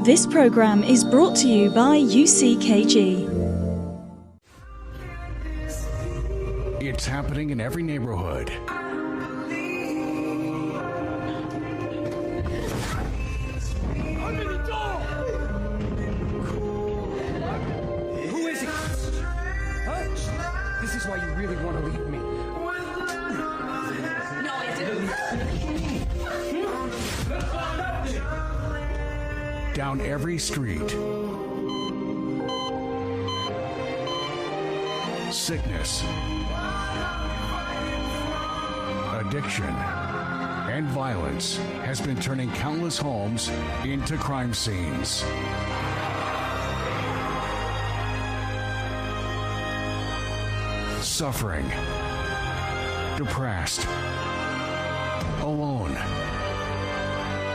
This program is brought to you by UCKG. It's happening in every neighborhood. Open the door! Who is it? Huh? This is why you really want to leave me. No, I didn't. Down every street. Sickness, addiction, and violence has been turning countless homes into crime scenes. Suffering, depressed, alone,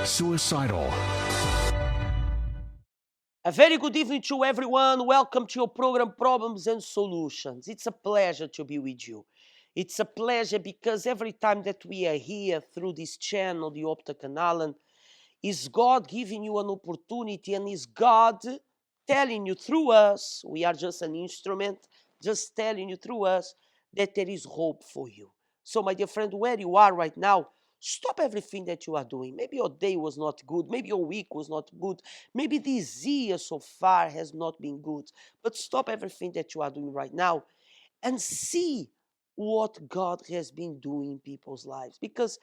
suicidal. A very good evening to everyone. Welcome to your program Problems and Solutions. It's a pleasure to be with you. It's a pleasure because every time that we are here through this channel, the Optakanalen, is God giving you an opportunity and is God telling you through us, we are just an instrument, just telling you through us that there is hope for you. So my dear friend, where you are right now, stop everything that you are doing. Maybe your day was not good. Maybe your week was not good. Maybe this year so far has not been good. But stop everything that you are doing right now and see what God has been doing in people's lives. Because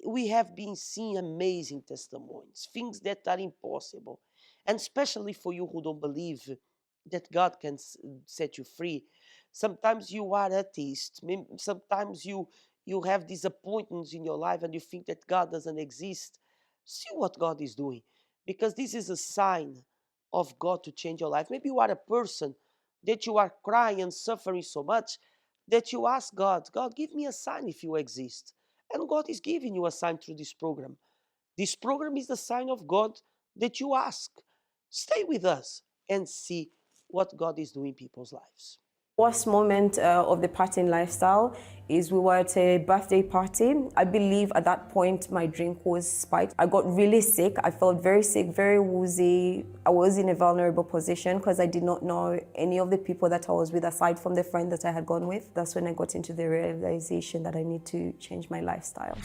we have been seeing amazing testimonies, things that are impossible. And especially for you who don't believe that God can set you free. Sometimes you are atheist. Sometimes you have disappointments in your life and you think that God doesn't exist. See what God is doing. Because this is a sign of God to change your life. Maybe you are a person that you are crying and suffering so much that you ask God, God, give me a sign if you exist. And God is giving you a sign through this program. This program is the sign of God that you ask. Stay with us and see what God is doing in people's lives. Worst moment of the partying lifestyle is we were at a birthday party. I believe at that point my drink was spiked. I got really sick. I felt very sick, very woozy. I was in a vulnerable position because I did not know any of the people that I was with aside from the friend that I had gone with. That's when I got into the realization that I need to change my lifestyle.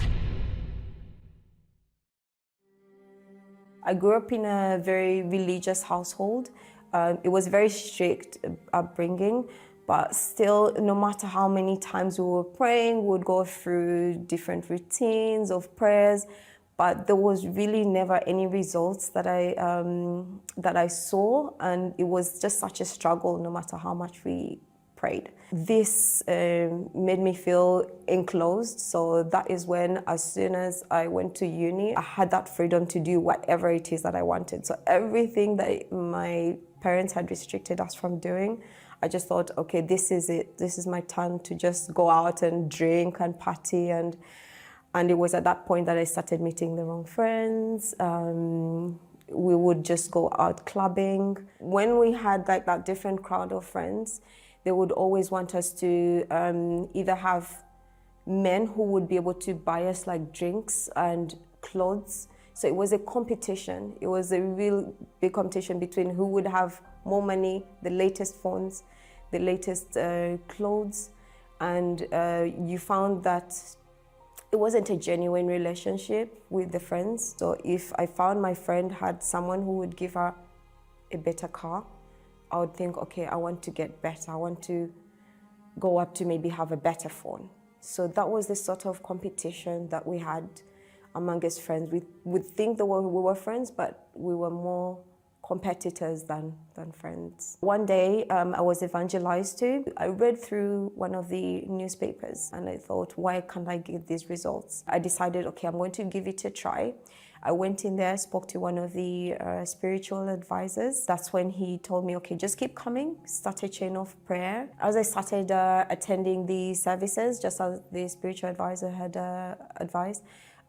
I grew up in a very religious household. It was very strict upbringing. But still, no matter how many times we were praying, we would go through different routines of prayers, but there was really never any results that I saw, and it was just such a struggle no matter how much we prayed. This made me feel enclosed, so that is when, as soon as I went to uni, I had that freedom to do whatever it is that I wanted. So everything that my parents had restricted us from doing, I just thought, okay, this is it. This is my time to just go out and drink and party. And it was at that point that I started meeting the wrong friends. We would just go out clubbing. When we had like that different crowd of friends, they would always want us to either have men who would be able to buy us like drinks and clothes. So it was a competition. It was a real big competition between who would have more money, the latest phones, the latest clothes. And you found that it wasn't a genuine relationship with the friends. So if I found my friend had someone who would give her a better car, I would think, okay, I want to get better. I want to go up to maybe have a better phone. So that was the sort of competition that we had among us friends. We would think that we were friends, but we were more competitors than friends. One day I was evangelized to. I read through one of the newspapers and I thought, why can't I get these results? I decided, okay, I'm going to give it a try. I went in there, spoke to one of the spiritual advisors. That's when he told me, okay, just keep coming, start a chain of prayer. As I started attending the services, just as the spiritual advisor had advised,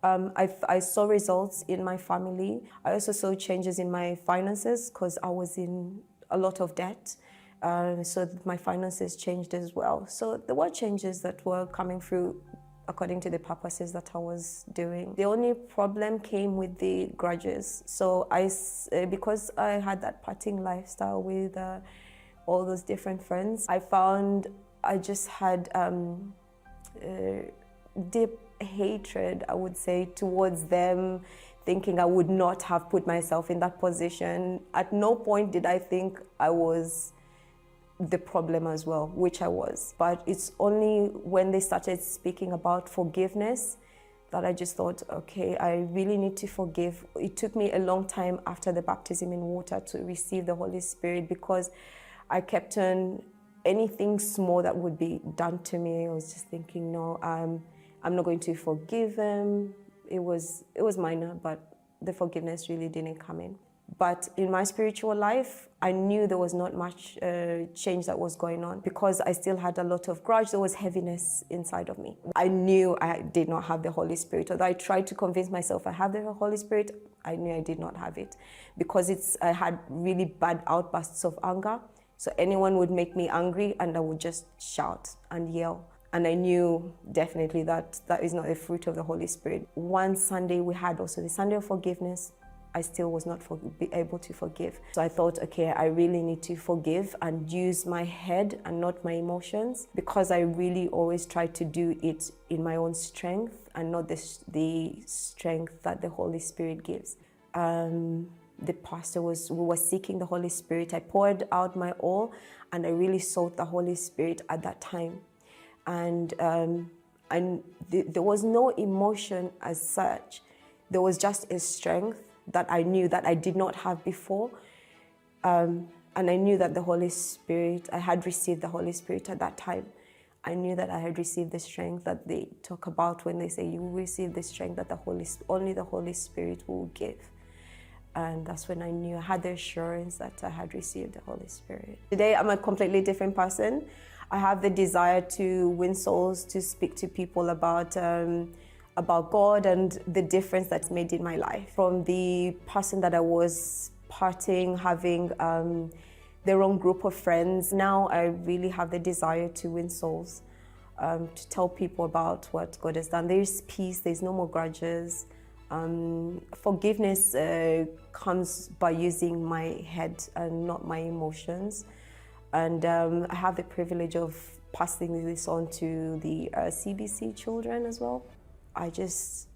I saw results in my family. I also saw changes in my finances because I was in a lot of debt. So my finances changed as well. So there were changes that were coming through according to the purposes that I was doing. The only problem came with the grudges. So because I had that partying lifestyle with all those different friends, I found I just had deep hatred, I would say, towards them, thinking I would not have put myself in that position. At no point did I think I was the problem as well, which I was. But it's only when they started speaking about forgiveness that I just thought, okay, I really need to forgive. It took me a long time after the baptism in water to receive the Holy Spirit, because I kept on anything small that would be done to me. I was just thinking, no, I'm not going to forgive them. It was minor, but the forgiveness really didn't come in. But in my spiritual life, I knew there was not much change that was going on, because I still had a lot of grudge. There was heaviness inside of me. I knew I did not have the Holy Spirit. Although I tried to convince myself I have the Holy Spirit, I knew I did not have it, because I had really bad outbursts of anger. So anyone would make me angry and I would just shout and yell. And I knew definitely that is not the fruit of the Holy Spirit. One Sunday we had also the Sunday of forgiveness. I still was not able to forgive. So I thought, okay, I really need to forgive and use my head and not my emotions, because I really always try to do it in my own strength and not the strength that the Holy Spirit gives. The pastor we were seeking the Holy Spirit. I poured out my all and I really sought the Holy Spirit at that time. And there was no emotion as such. There was just a strength that I knew that I did not have before. And I knew that the Holy Spirit, I had received the Holy Spirit at that time. I knew that I had received the strength that they talk about when they say you will receive the strength that only the Holy Spirit will give. And that's when I knew, I had the assurance that I had received the Holy Spirit. Today, I'm a completely different person. I have the desire to win souls, to speak to people about God and the difference that's made in my life. From the person that I was partying, having the wrong group of friends, now I really have the desire to win souls, to tell people about what God has done. There's peace, there's no more grudges. Forgiveness comes by using my head and not my emotions. And I have the privilege of passing this on to the CBC children as well. I just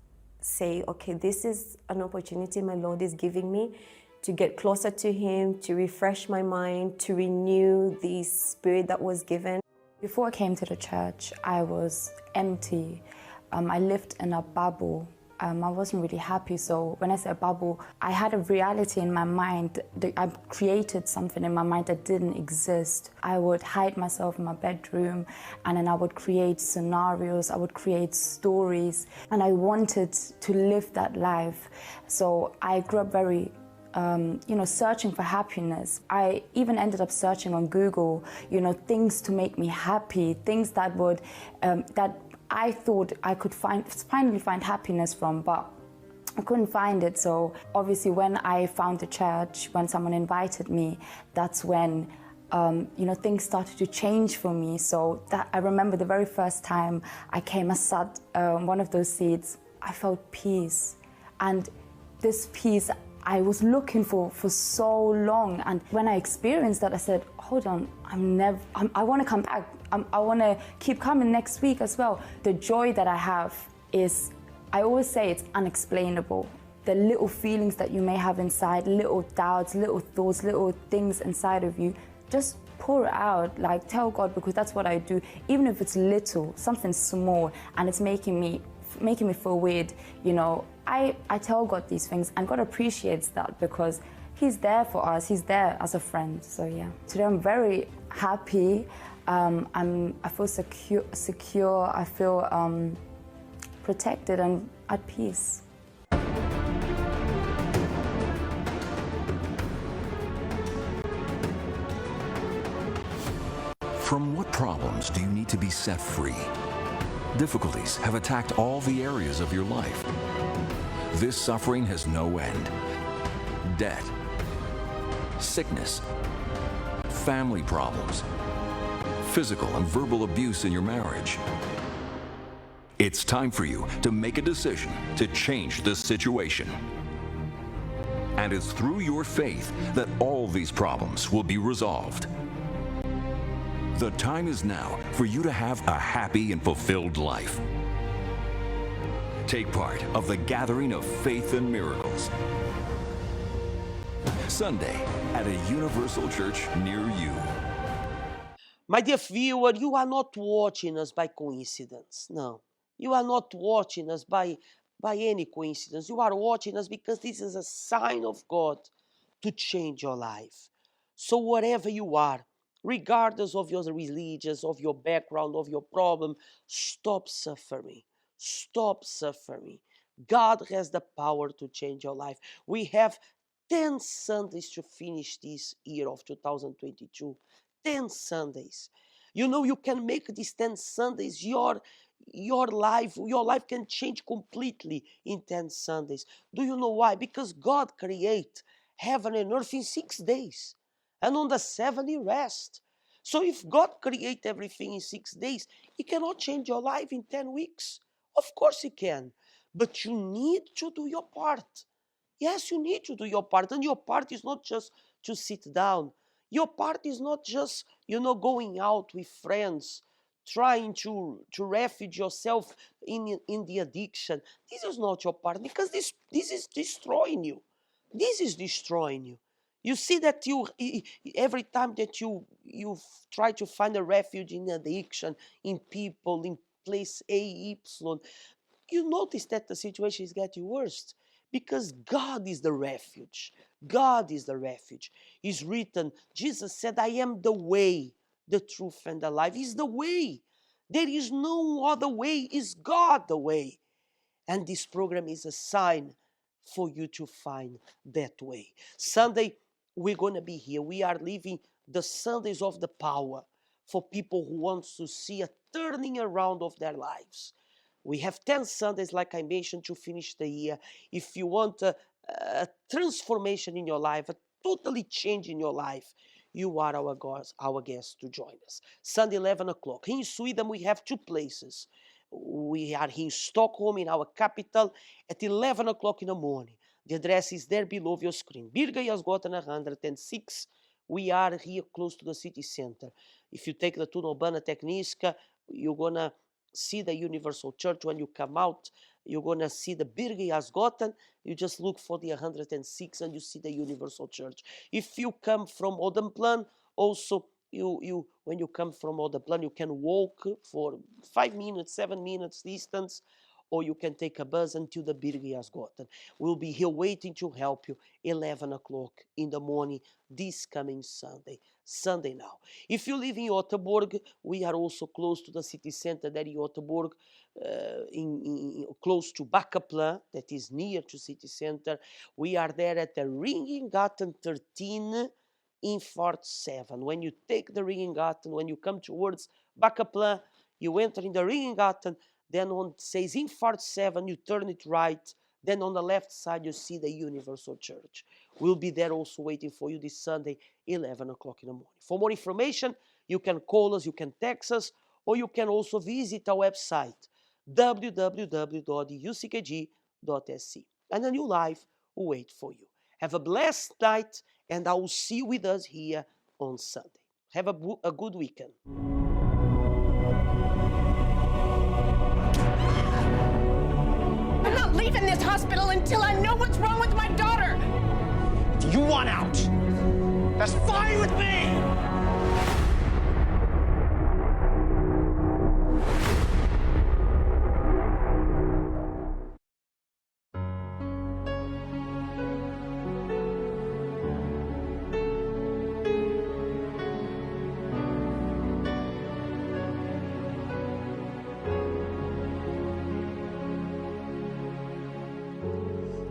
say, okay, this is an opportunity my Lord is giving me to get closer to Him, to refresh my mind, to renew the spirit that was given. Before I came to the church, I was empty. I lived in a bubble. I wasn't really happy. So when I say a bubble, I had a reality in my mind. I created something in my mind that didn't exist. I would hide myself in my bedroom, and then I would create scenarios, I would create stories, and I wanted to live that life. So I grew up very searching for happiness. I even ended up searching on Google, things to make me happy, things that would, that I thought I could finally find happiness from, but I couldn't find it. So obviously when I found the church, when someone invited me, that's when things started to change for me. So that I remember the very first time I came, I sat on one of those seats, I felt peace. And this peace I was looking for so long. And when I experienced that, I said, hold on, I want to come back. I want to keep coming next week as well. The joy that I have is, I always say it's unexplainable. The little feelings that you may have inside, little doubts, little thoughts, little things inside of you, just pour it out, like tell God, because that's what I do. Even if it's little, something small, and it's making me feel weird, I tell God these things, and God appreciates that because He's there for us. He's there as a friend. So yeah, today I'm very happy. I feel secure. I feel protected and at peace. From what problems do you need to be set free? Difficulties have attacked all the areas of your life. This suffering has no end. Debt, sickness, family problems, physical and verbal abuse in your marriage. It's time for you to make a decision to change this situation. And it's through your faith that all these problems will be resolved. The time is now for you to have a happy and fulfilled life. Take part of the gathering of faith and miracles. Sunday at a universal church near you. My dear viewer, you are not watching us by coincidence. No, you are not watching us by any coincidence. You are watching us because this is a sign of God to change your life. So wherever you are, regardless of your religions, of your background, of your problem, stop suffering. Stop suffering. God has the power to change your life. We have 10 Sundays to finish this year of 2022. 10 Sundays. You know, you can make these 10 Sundays your life. Your life can change completely in 10 Sundays. Do you know why? Because God created heaven and earth in 6 days. And on the 7th He rest. So if God created everything in 6 days, He cannot change your life in 10 weeks. Of course He can. But you need to do your part. Yes, you need to do your part. And your part is not just to sit down. Your part is not just, going out with friends, trying to refuge yourself in the addiction. This is not your part, because this is destroying you. This is destroying you. You see that every time that you try to find a refuge in addiction, in people, in place A, Y, you notice that the situation is getting worse. Because God is the refuge. God is the refuge. It's written, Jesus said, I am the way, the truth, and the life. He's the way. There is no other way. Is God the way? And this program is a sign for you to find that way. Sunday, we're going to be here. We are living the Sundays of the power for people who want to see a turning around of their lives. We have 10 Sundays, like I mentioned, to finish the year. If you want a transformation in your life, a totally change in your life, you are our guest to join us. Sunday, 11 o'clock. In Sweden, we have 2 places. We are here in Stockholm, in our capital, at 11 o'clock in the morning. The address is there below your screen. Birger Jarlsgatan 106. We are here close to the city center. If you take the t-bana Tekniska, you're going to see the Universal Church. When you come out, you're going to see the Birger Jarlsgatan. You just look for the 106 and you see the Universal Church. If you come from Odenplan, also, when you come from Odenplan, you can walk for 5 minutes, 7 minutes distance, or you can take a bus until the Birger Jarlsgatan. We'll be here waiting to help you 11 o'clock in the morning this coming Sunday now. If you live in Göteborg, we are also close to the city center there in Göteborg, close to Backaplan, that is near to city center. We are there at the Ringögatan 13, Infart 7. When you take the Ringögatan, when you come towards Backaplan, you enter in the Ringögatan, then on it says Infart 7, you turn it right, then on the left side you see the Universal Church. We'll be there also waiting for you this Sunday, 11 o'clock in the morning. For more information, you can call us, you can text us, or you can also visit our website, www.uckg.sc. And a new life will wait for you. Have a blessed night, and I will see you with us here on Sunday. Have a good weekend. I'm not leaving this hospital until I know what's wrong with my daughter! Do you want out? That's fine with me!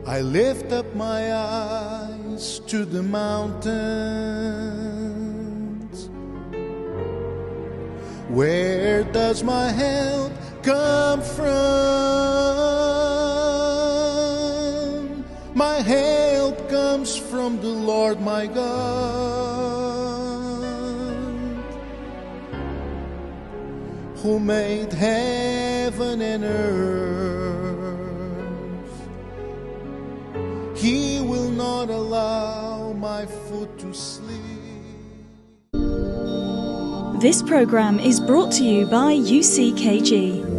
I lift up my eyes to the mountains. Where does my help come from? My help comes from the Lord my God, who made heaven heaven and earth. He will not allow my foot to sleep. This program is brought to you by UCKG.